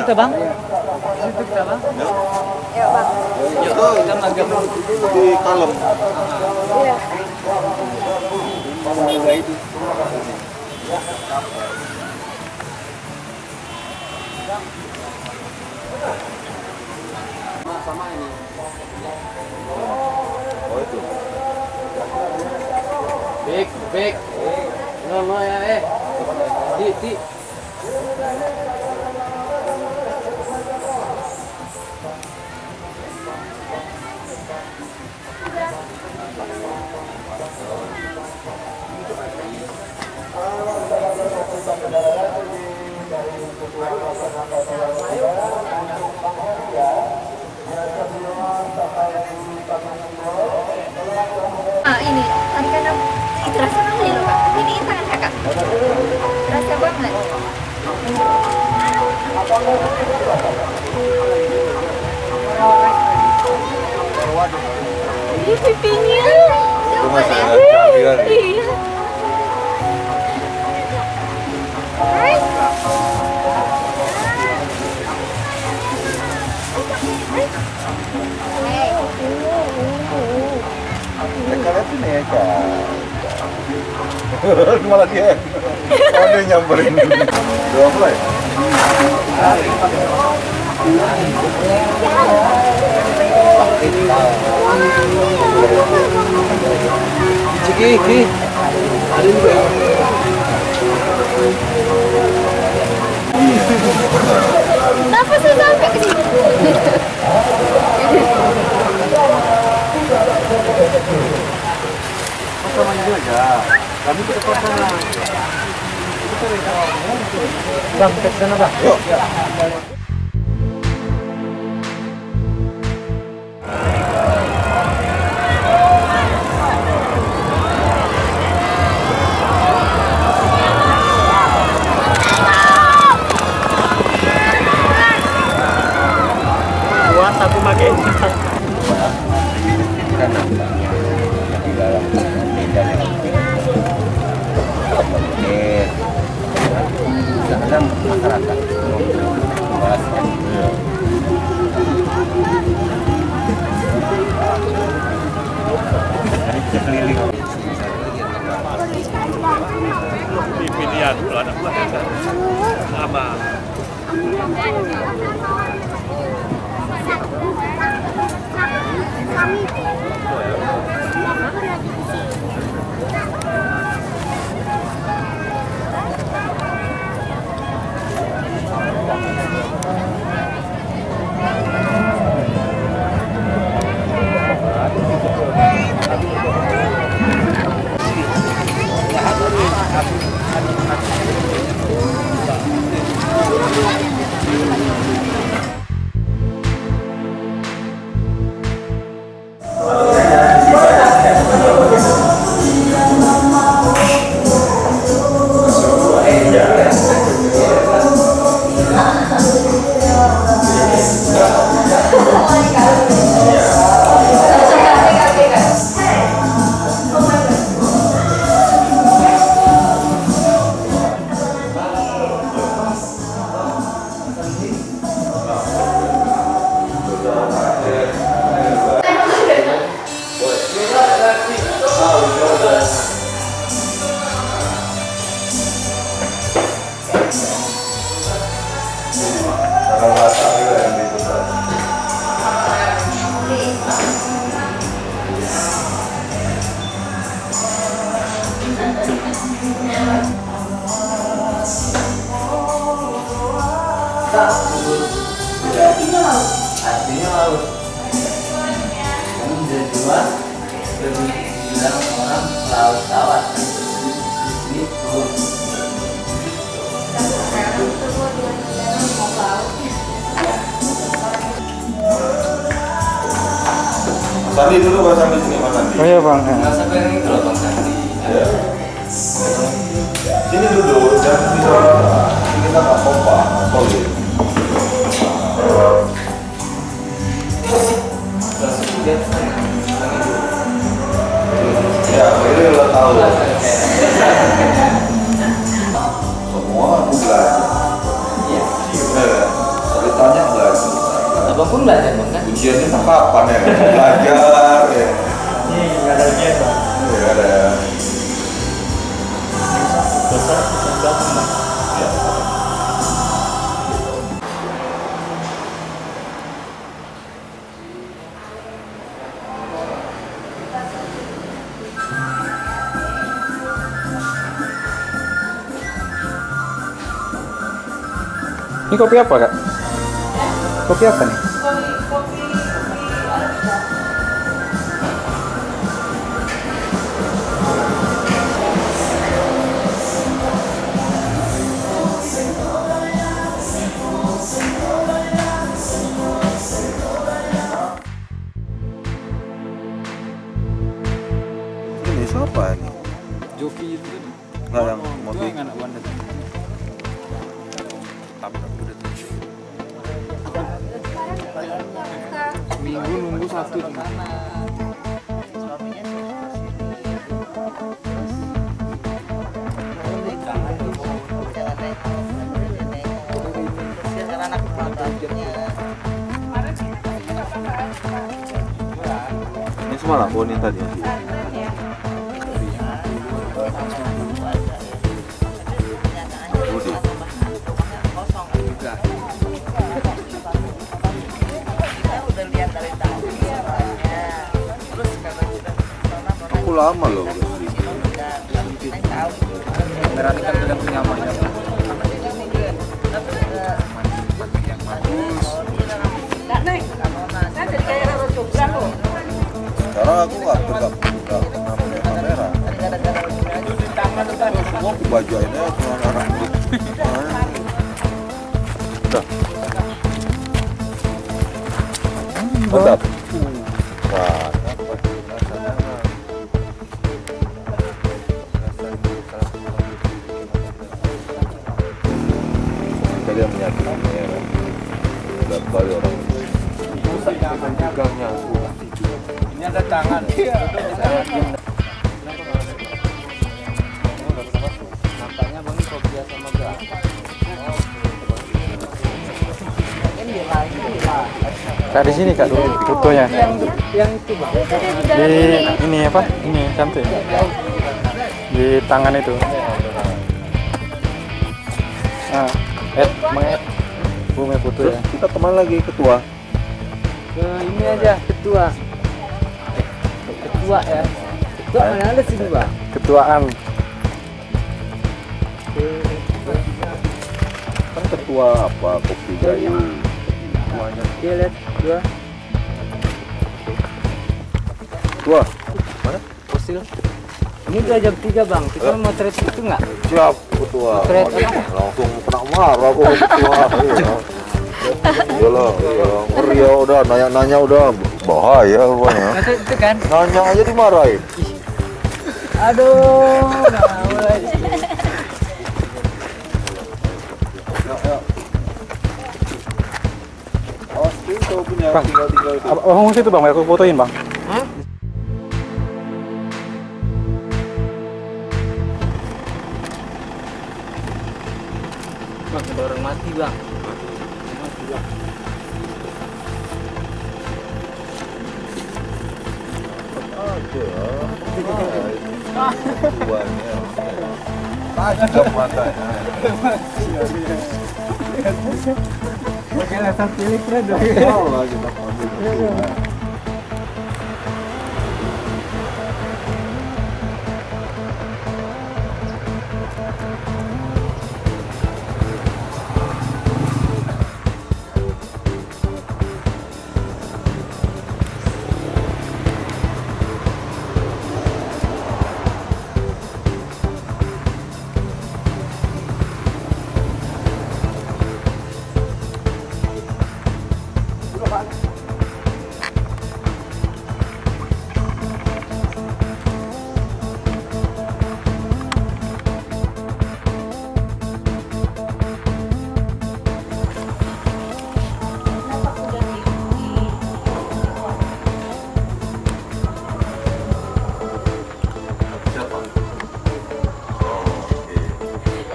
kita bang? Situ kita bang? Ya bang. Itu kita magang di kalem. Iya. Juga itu. Sama ini. Oh itu. Big. No ya Di. Ini tadi kan itu rasa mahal loh kak. Ini tangan kakak. Rasa banget. Ini pipinya. Itu masih ada cantikan. Iya. Kalian tuh neka. Malah dia. Oh dia nyamperin. Dua mulai. Ciki. Ada juga. Kenapa sih sampai ke sini? Sama juga. Kami ke depan sana. Bang, kita ke sana bang. Yuk. Buat aku pakai. Di dalam medan yang kadang masyarakat membahasnya. Keliling. Di pilihan anak mereka sama. Artinya laut. Kamu bisa jual lebih bilang orang laut tawar. Ini turun. Sandi dulu Bang Sandi sini Mas Sandi. Oh iya bang. Masa bareng itu loh Bang Sandi. Ya. Sini dulu, jangan di sana. Ini kita nggak kompak, solid. Ya, ini lo tahu. Semua aku belajar. Iya. Bener. Sering Abang pun belajar bang kan? Ujiannya tak kapan ya? Belajar ya. Iya, nggak ada ujian bang. Iya ada. Besar, bang. Ya. Ini kopi apa kak? Kopi apa nih? Ini siapa ini? Joki itu. Nggak yang mobil. Anak Wanda. Minggu nunggu satu cuma. Ini semua lah Boni tadi. Budi. Aku lama loh udah Merah ini kan kadang nyaman ya. sekarang aku nggak pernah punya kamera. Aku baju ini cuma orang udah. Mantap. Wah, kalian menyakiti ya. Udah kali orang pegangnya. Ini ada tangan. Nampaknya bang kopi sama gak? Kak di sini kak dulu fotonya. Yang itu bang. Di ini apa? Ini cantik. Di tangan itu. Ah, menget. Bumi foto ya. Kita teman lagi ketua. Ke ini aja ketua ya. Ketua mana ada sini bang? Ketuaan. Kan ketua apa kopi Jaya. Ketuanya. Oke lihat dua Ketua. Mana? fosil. Ini udah jam 3 bang. Kita mau trade itu nggak? Siap ketua. Trade apa? Langsung kena marah kok ketua. Iyalah, ngeri ya udah nanya-nanya udah bahaya rupanya. Nah, itu kan? Nanya aja dimarahin. Aduh, nggak mulai. Oh, itu punya Bang, tinggal itu. abang situ bang, aku fotoin bang. Bang, ada orang mati bang. Ketuanya. Tajam matanya. Pakai laptop pilih keren dong. Tahu lah kita ambil ketua.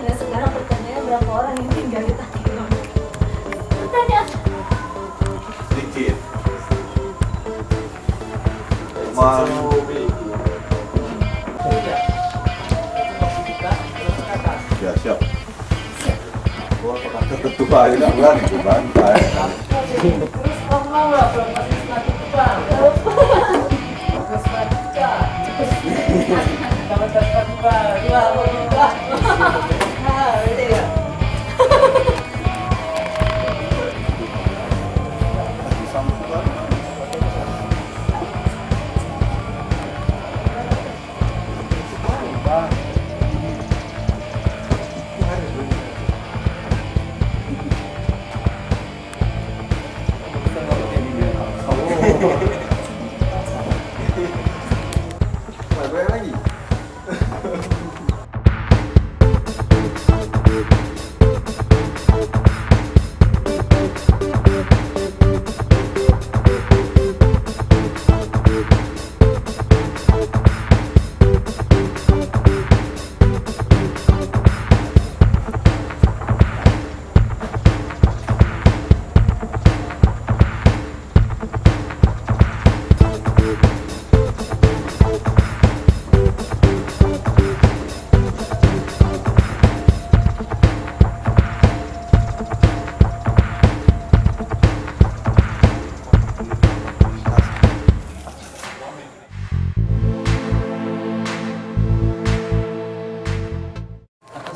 Nah sekarang pertanyaannya berapa orang yang tinggal di Takilong? Pertanyaan. semua. Ya siap. Wah, ketua ini bulan itu bantai. Lagi.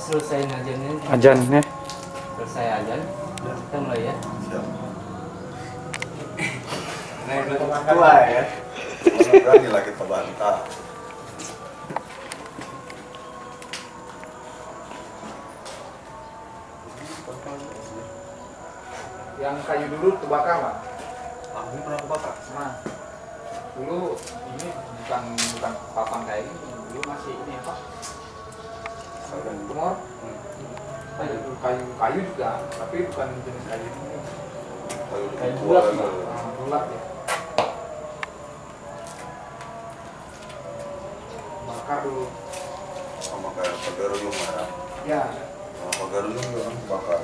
Selesai ngajarnya, Ajan ya. selesai ajan, kita mulai ya. Siap. Tua ya. Berani lah kita bantah. Yang kayu dulu terbakar, Pak. Aku pernah kebakar. Nah, dulu ini bukan papan kayak ini, dulu masih ini apa? Tumor. Kayu juga, tapi bukan jenis kayu ini. Kayu bulat, Pak. Bulat ya. Bakar dulu. Sama kayak pagaruyung merah. Ya. Sama pagaruyung juga kan kebakar.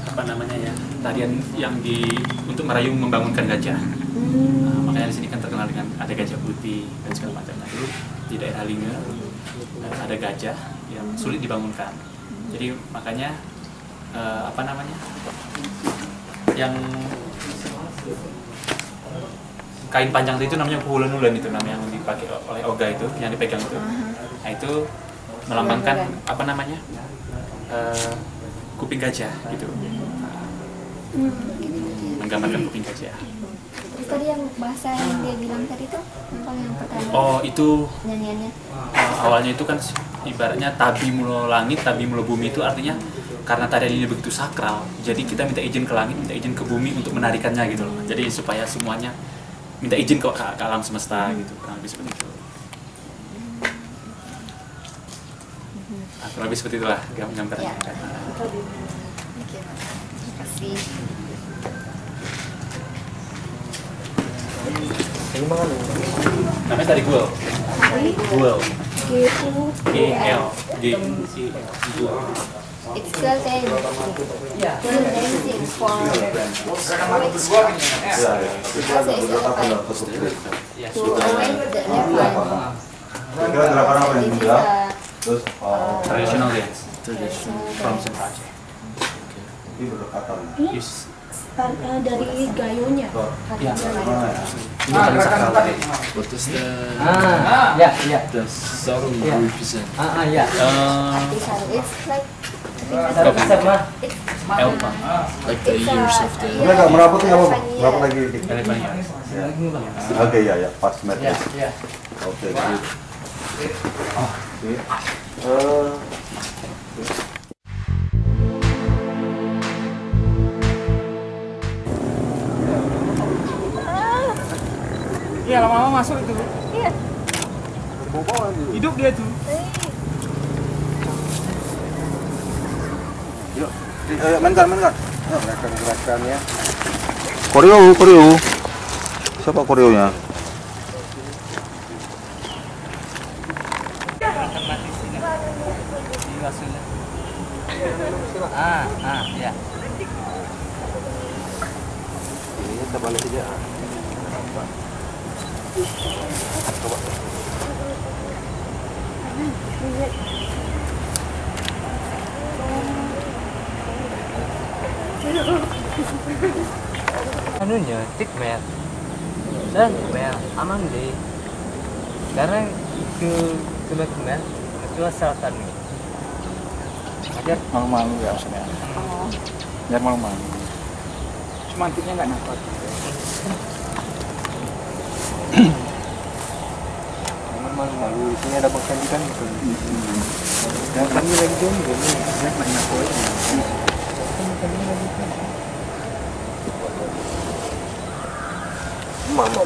apa namanya ya, tarian yang untuk merayu membangunkan gajah. Makanya di sini kan terkenal dengan ada gajah putih dan segala macam. Nah, dulu di daerah Linge ada gajah yang sulit dibangunkan. Jadi makanya apa namanya, yang kain panjang itu namanya puhulan-ulan, itu namanya yang dipakai oleh Oga itu, yang dipegang itu. Nah itu melambangkan apa namanya, kuping gajah gitu, menggambarkan kuping gajah. Terus tadi yang bahasa yang dia bilang tadi tuh yang pertama. Oh itu nyanyiannya. Awalnya itu kan ibaratnya tabi mulo langit, tabi mulo bumi, itu artinya karena tarian ini begitu sakral, jadi kita minta izin ke langit, minta izin ke bumi untuk menarikannya gitu loh. Jadi supaya semuanya minta izin ke alam semesta gitu, kurang lebih seperti itu. Nah, kurang lebih seperti itulah gambarnya. Ya. Oke, terima kasih. Namanya tadi Guel. Guel. G-L. Guel. It's still dancing. Still dancing for because it's to await the leopard. Terus Traditional dance. From Aceh. Yes. Dari gayonya. Ya. Ini paling sakral. What does the The sorrow represent? Ya. It's like Sama. Elpa. Like the years of the Udah nggak merapot nggak apa-apa? Merapot lagi dikit. Elpanya. Oke ya pas match. Ya. Oke. Oke. Iya, lama-lama masuk itu. Iya. Hidup dia tuh. Yuk, mainkan. Yuk, gerakan ya. Koreo. Siapa koreonya? Ya. Ini kita balik aja. Coba. Anunya tikmet dan mel aman deh, karena ke kemet itu asalkan Biar malu-malu ya maksudnya. Biar malu-malu. Semantiknya nggak dapat. Malu-malu. Di sini ada bakal ikan gitu. Dan kami lagi jomblo nih. Saya banyak poin. Mama.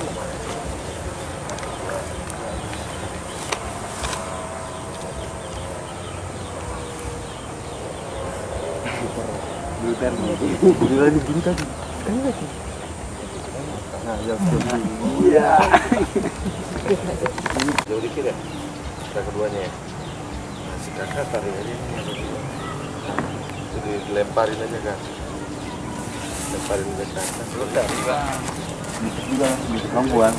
Udah begini tadi. Kan lagi. Nah, iya. Jauh dikit ya. Kita keduanya ya. Nah, si kakak tarik aja ini. Jadi dilemparin aja kan. Lemparin ke atas. Udah. Juga perempuan.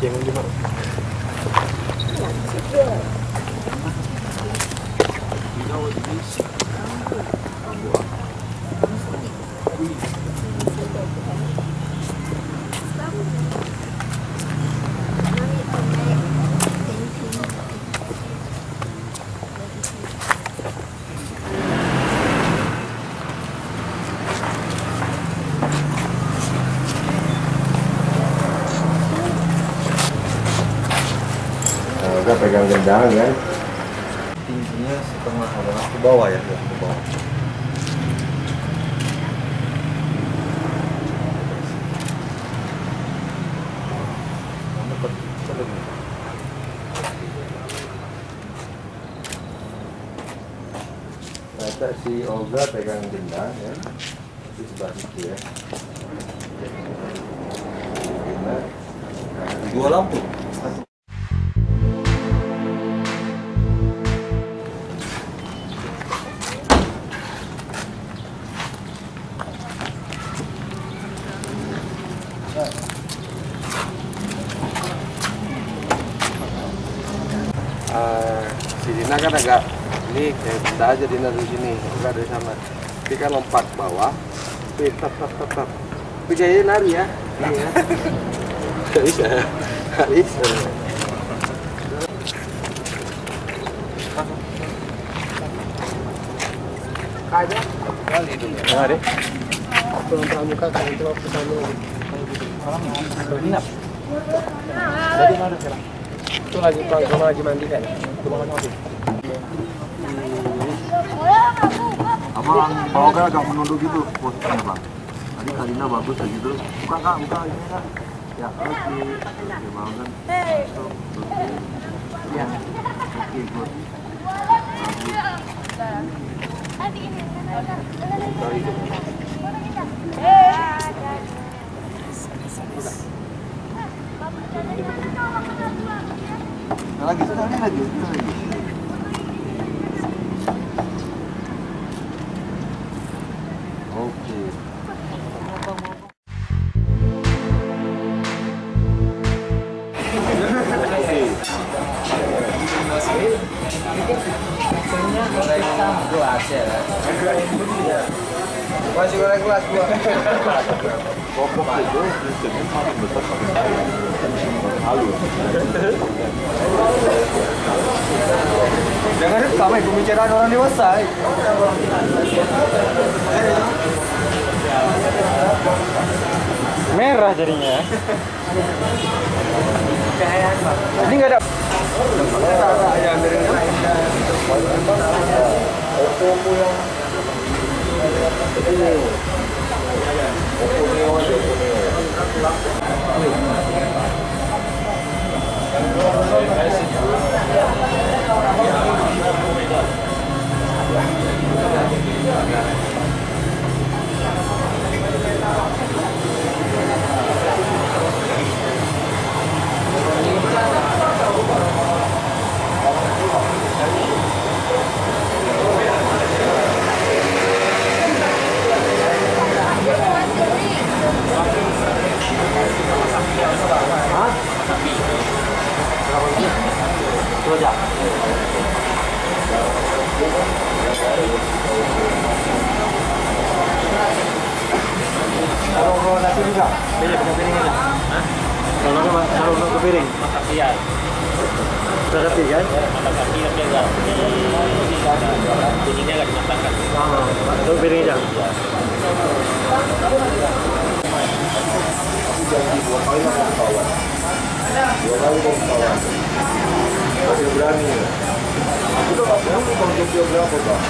Saya Yang di mana? Agak pegang gendang kan, tingginya setengah orang ke bawah ya, ke bawah. Ternyata si Olga pegang gendang ya, di sebelah situ ya. Dua lampu. Si Dina kan agak ini kayak benda aja Dina di sini, enggak dari sana. Tapi kan lompat ke bawah, tap. Tapi kayaknya lari ya. Iya. Nggak bisa. Nggak bisa. Kayaknya kali dulu. Nah, deh. Belum pramuka kan itu waktu sana. Orang berminat. Jadi mana sekarang? Itu lagi mandi kan? Itu mau mandi. Abang, kalau kan agak menunduk gitu posisinya bang. Tadi Karina bagus kayak gitu. Buka kak, buka ini kak. Ya oke. Oke bang kan. Masuk. Oke. Ya. Oke good. Lagi sekali lagi. Oke. Masih goreng kelas 2. Pokok itu prinsipnya paling besar halus. Jangan rekam pembicaraan orang dewasa. Merah jadinya. Ini nggak ada. Kalau nasi juga, beda pakai piring aja. Kalau ke piring. Iya. Sudah rapi kan? Masak kaki tapi agak kuningnya agak dimatangkan. Itu piring aja. Dua kali mau kawan. Masih berani ya. Itu kalau dia berapa bang?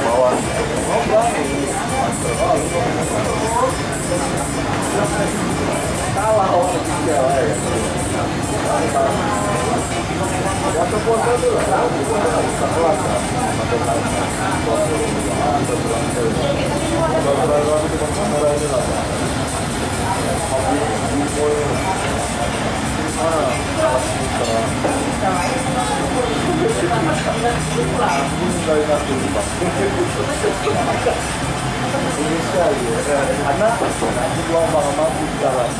Bawah. Oh berani. Kalah orang ketiga lah ya. Waktu puasa itu lah. Setelah ini sekali ya. Anak, nanti gua mampu jalan.